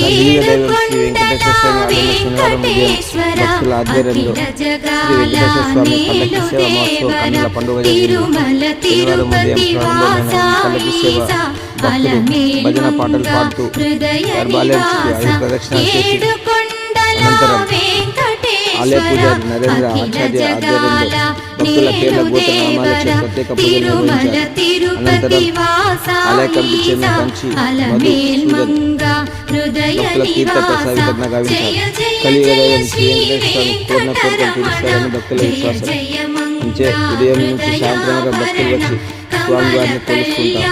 దైవం శ్రీ వెంకటేశ్వర స్వామి ఆలయంలో శనివారం ఉదయం భక్తుల ఆధ్వర్యంలో శ్రీ వెంకటేశ్వర స్వామి పల్లకి సేవ మహోత్సవం కన్నుల పండుగ జరిగింది. శనివారం ఉదయం ప్రారంభమైన పల్లకి సేవ భక్తులు భజన పాటలు పాడుతూ గర్భాలయం చుట్టూ 5 ప్రదక్షిణాలు చేసి అనంతరం ఆలయ పూజారి నరేంద్ర ఆచార్య ఆధ్వర్యంలో భక్తుల పేర్ల గోత్రనామాలచే ప్రత్యేక పూజలు నిర్వహించారు. అనంతరం ఆలయ committee chairman Kanchi Madhu soothen భక్తుల తీర్థ ప్రసాద వితరణ గావించారు. కలియుగ దైవం శ్రీ వెంకటేశ్వర స్వామి కోరిన కోరికలు తీరుస్తారని భక్తుల విశ్వాసం. అంచే ఉదయం నుంచి సాయంత్రంగా భక్తులు వచ్చి స్వామివారిని కొలుసుకుంటారు.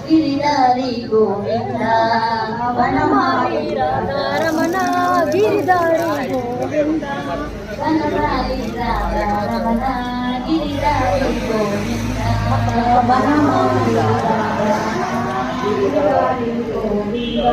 గిరిధారి గోవింద వనమాలి రమణ గిరిధారి గోవింద వనమాలి రమణ గిరిధారి గోవింద వనమాలి గిరిధారి గోవింద